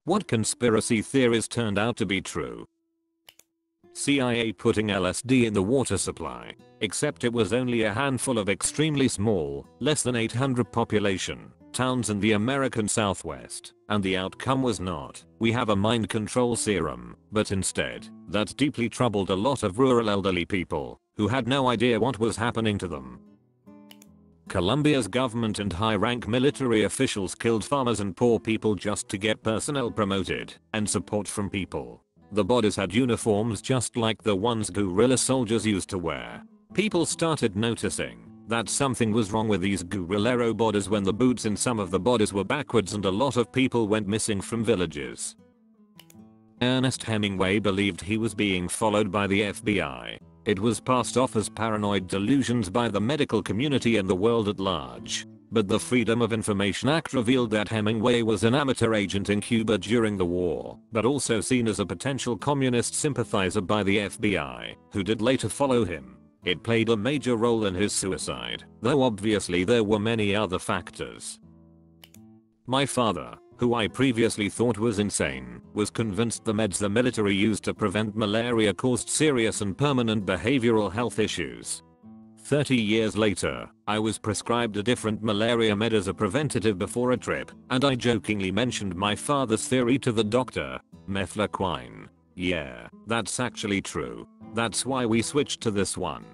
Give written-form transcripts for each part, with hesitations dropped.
What conspiracy theories turned out to be true? CIA putting LSD in the water supply, except it was only a handful of extremely small, less than 800 population, towns in the American Southwest, and the outcome was not, we have a mind control serum, but instead, that deeply troubled a lot of rural elderly people, who had no idea what was happening to them. Colombia's government and high-rank military officials killed farmers and poor people just to get personnel promoted and support from people. The bodies had uniforms just like the ones guerrilla soldiers used to wear. People started noticing that something was wrong with these guerrillero bodies when the boots in some of the bodies were backwards and a lot of people went missing from villages. Ernest Hemingway believed he was being followed by the FBI. It was passed off as paranoid delusions by the medical community and the world at large. But the Freedom of Information Act revealed that Hemingway was an amateur agent in Cuba during the war, but also seen as a potential communist sympathizer by the FBI, who did later follow him. It played a major role in his suicide, though obviously there were many other factors. My father, who I previously thought was insane, was convinced the meds the military used to prevent malaria caused serious and permanent behavioral health issues. 30 years later, I was prescribed a different malaria med as a preventative before a trip, and I jokingly mentioned my father's theory to the doctor, mefloquine. Yeah, that's actually true. That's why we switched to this one.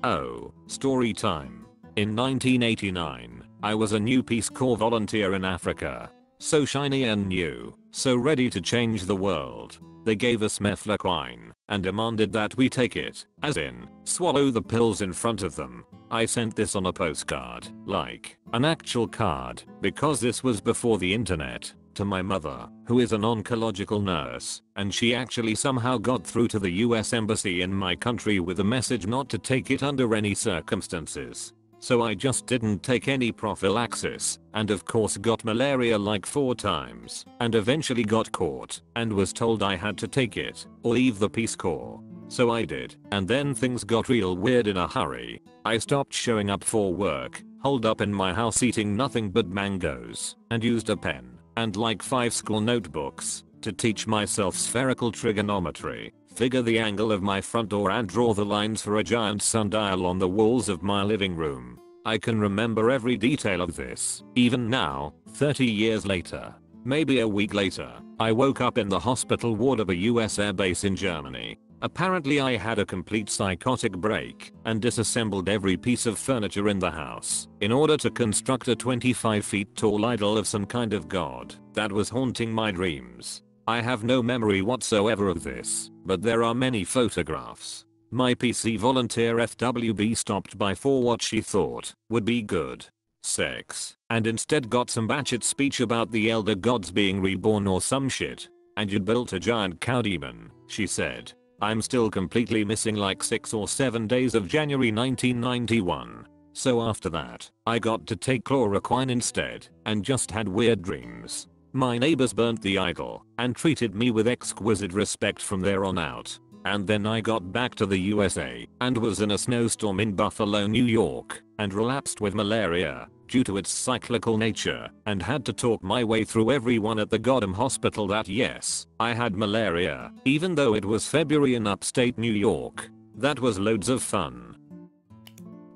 Oh, story time. In 1989, I was a new Peace Corps volunteer in Africa. So shiny and new, so ready to change the world. They gave us mefloquine and demanded that we take it, as in, swallow the pills in front of them. I sent this on a postcard, like, an actual card, because this was before the internet, to my mother, who is an oncological nurse, and she actually somehow got through to the US Embassy in my country with a message not to take it under any circumstances. So I just didn't take any prophylaxis, and of course got malaria like 4 times, and eventually got caught, and was told I had to take it, or leave the Peace Corps. So I did, and then things got real weird in a hurry. I stopped showing up for work, holed up in my house eating nothing but mangoes, and used a pen, and like 5 school notebooks, to teach myself spherical trigonometry, figure the angle of my front door and draw the lines for a giant sundial on the walls of my living room. I can remember every detail of this, even now, 30 years later. Maybe a week later, I woke up in the hospital ward of a US airbase in Germany. Apparently I had a complete psychotic break and disassembled every piece of furniture in the house in order to construct a 25 feet tall idol of some kind of god that was haunting my dreams. I have no memory whatsoever of this, but there are many photographs. My PC volunteer FWB stopped by for what she thought would be good sex, and instead got some batshit speech about the elder gods being reborn or some shit. And you'd built a giant cow demon, she said. I'm still completely missing like 6 or 7 days of January 1991. So after that, I got to take chloroquine instead, and just had weird dreams. My neighbors burnt the idol, and treated me with exquisite respect from there on out. And then I got back to the USA, and was in a snowstorm in Buffalo, New York, and relapsed with malaria, due to its cyclical nature, and had to talk my way through everyone at the goddamn hospital that yes, I had malaria, even though it was February in upstate New York. That was loads of fun.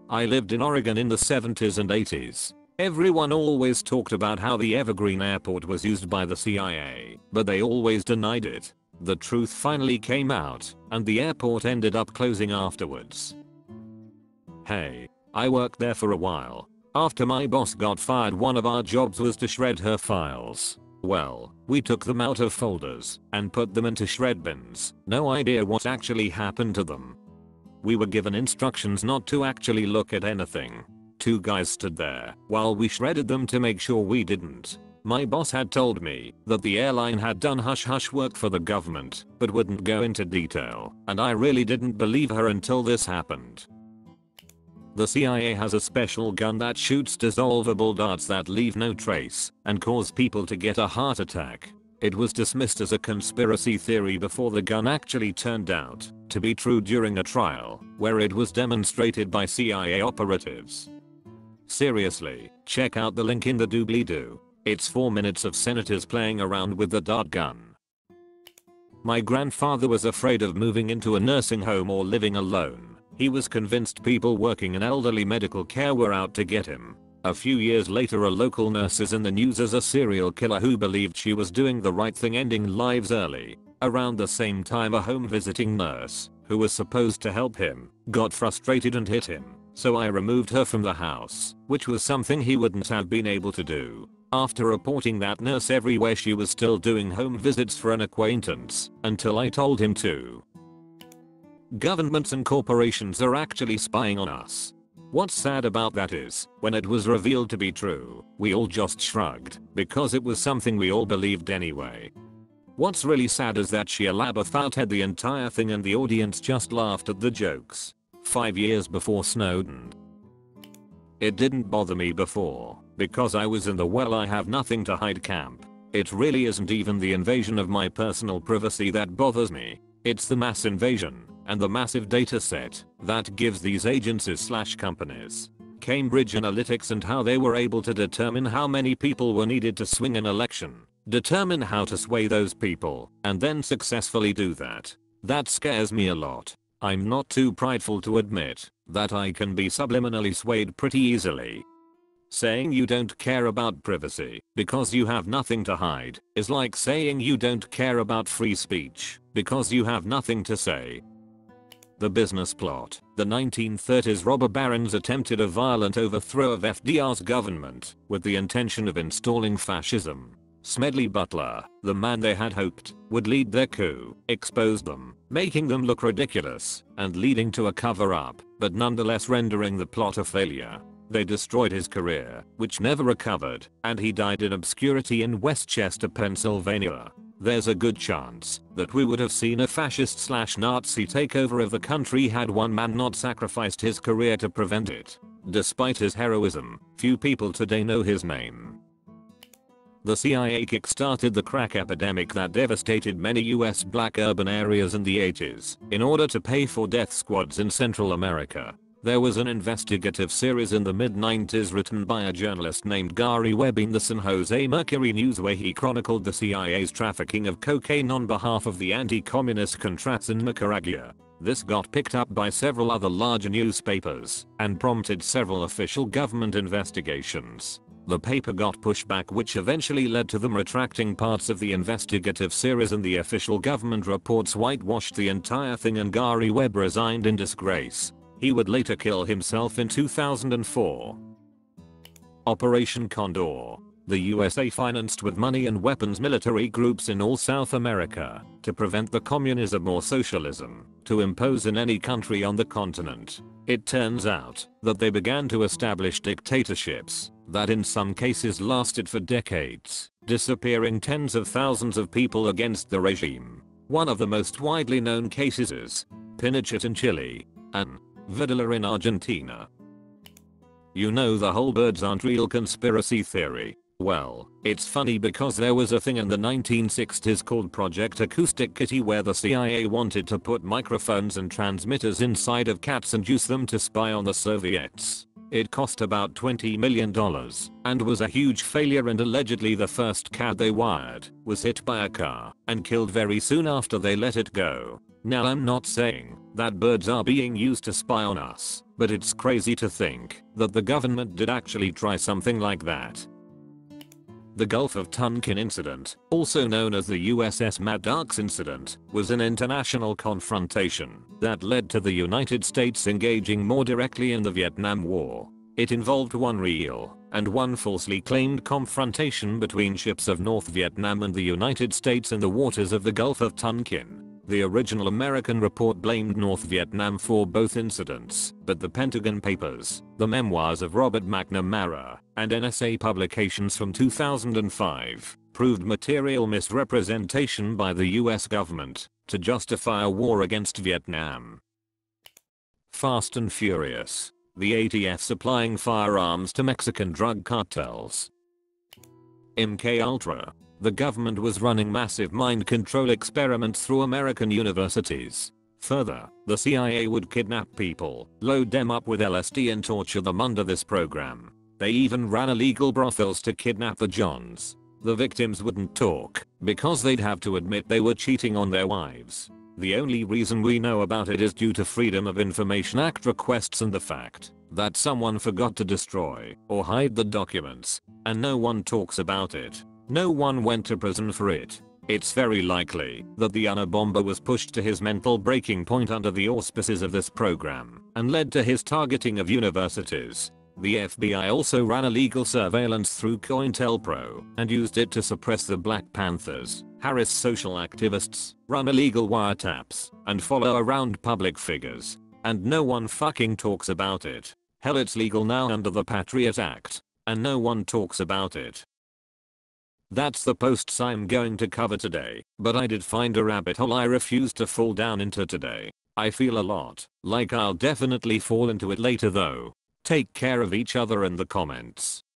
I lived in Oregon in the 70s and 80s. Everyone always talked about how the Evergreen Airport was used by the CIA, but they always denied it. The truth finally came out, and the airport ended up closing afterwards. Hey, I worked there for a while. After my boss got fired, one of our jobs was to shred her files. Well, we took them out of folders and put them into shred bins. No idea what actually happened to them. We were given instructions not to actually look at anything. 2 guys stood there while we shredded them to make sure we didn't. My boss had told me that the airline had done hush-hush work for the government, but wouldn't go into detail, and I really didn't believe her until this happened. The CIA has a special gun that shoots dissolvable darts that leave no trace and cause people to get a heart attack. It was dismissed as a conspiracy theory before the gun actually turned out to be true during a trial, where it was demonstrated by CIA operatives. Seriously, check out the link in the doobly-doo. It's 4 minutes of senators playing around with the dart gun. My grandfather was afraid of moving into a nursing home or living alone. He was convinced people working in elderly medical care were out to get him. A few years later, a local nurse is in the news as a serial killer who believed she was doing the right thing, ending lives early. Around the same time, a home visiting nurse, who was supposed to help him, got frustrated and hit him. So I removed her from the house, which was something he wouldn't have been able to do. After reporting that nurse everywhere, she was still doing home visits for an acquaintance, until I told him to. Governments and corporations are actually spying on us. What's sad about that is, when it was revealed to be true, we all just shrugged, because it was something we all believed anyway. What's really sad is that Shia Labeouf outhead the entire thing and the audience just laughed at the jokes. 5 years before Snowden. It didn't bother me before, because I was in the well I have nothing to hide camp. It really isn't even the invasion of my personal privacy that bothers me. It's the mass invasion, and the massive data set, that gives these agencies/companies Cambridge Analytics, and how they were able to determine how many people were needed to swing an election, determine how to sway those people, and then successfully do that. That scares me a lot. I'm not too prideful to admit that I can be subliminally swayed pretty easily. Saying you don't care about privacy because you have nothing to hide is like saying you don't care about free speech because you have nothing to say. The business plot. The 1930s robber barons attempted a violent overthrow of FDR's government with the intention of installing fascism. Smedley Butler, the man they had hoped would lead their coup, exposed them, making them look ridiculous and leading to a cover-up, but nonetheless rendering the plot a failure. They destroyed his career, which never recovered, and he died in obscurity in Westchester, Pennsylvania. There's a good chance that we would have seen a fascist/Nazi takeover of the country had one man not sacrificed his career to prevent it. Despite his heroism, few people today know his name. The CIA kickstarted the crack epidemic that devastated many US black urban areas in the 80s in order to pay for death squads in Central America. There was an investigative series in the mid-90s written by a journalist named Gary Webb in the San Jose Mercury News, where he chronicled the CIA's trafficking of cocaine on behalf of the anti-communist Contras in Nicaragua. This got picked up by several other large newspapers and prompted several official government investigations. The paper got pushback, which eventually led to them retracting parts of the investigative series, and the official government reports whitewashed the entire thing, and Gary Webb resigned in disgrace. He would later kill himself in 2004. Operation Condor. The USA financed with money and weapons military groups in all South America to prevent the communism or socialism to impose in any country on the continent. It turns out that they began to establish dictatorships that in some cases lasted for decades, disappearing tens of thousands of people against the regime. One of the most widely known cases is Pinochet in Chile and Videla in Argentina. You know the whole birds aren't real conspiracy theory? Well, it's funny because there was a thing in the 1960s called Project Acoustic Kitty, where the CIA wanted to put microphones and transmitters inside of cats and use them to spy on the Soviets. It cost about $20 million and was a huge failure, and allegedly the first cat they wired was hit by a car and killed very soon after they let it go. Now, I'm not saying that birds are being used to spy on us, but it's crazy to think that the government did actually try something like that. The Gulf of Tonkin incident, also known as the USS Maddox incident, was an international confrontation that led to the United States engaging more directly in the Vietnam War. It involved one real and one falsely claimed confrontation between ships of North Vietnam and the United States in the waters of the Gulf of Tonkin. The original American report blamed North Vietnam for both incidents, but the Pentagon Papers, the memoirs of Robert McNamara, and NSA publications from 2005 proved material misrepresentation by the US government to justify a war against Vietnam. Fast and Furious. The ATF supplying firearms to Mexican drug cartels. MKUltra. The government was running massive mind control experiments through American universities. Further, the CIA would kidnap people, load them up with LSD and torture them under this program. They even ran illegal brothels to kidnap the Johns. The victims wouldn't talk because they'd have to admit they were cheating on their wives. The only reason we know about it is due to Freedom of Information Act requests and the fact that someone forgot to destroy or hide the documents, and no one talks about it. No one went to prison for it. It's very likely that the Unabomber was pushed to his mental breaking point under the auspices of this program and led to his targeting of universities. The FBI also ran illegal surveillance through COINTELPRO and used it to suppress the Black Panthers, harass social activists, run illegal wiretaps, and follow around public figures. And no one fucking talks about it. Hell, it's legal now under the Patriot Act, and no one talks about it. That's the posts I'm going to cover today, but I did find a rabbit hole I refuse to fall down into today. I feel a lot like I'll definitely fall into it later though. Take care of each other in the comments.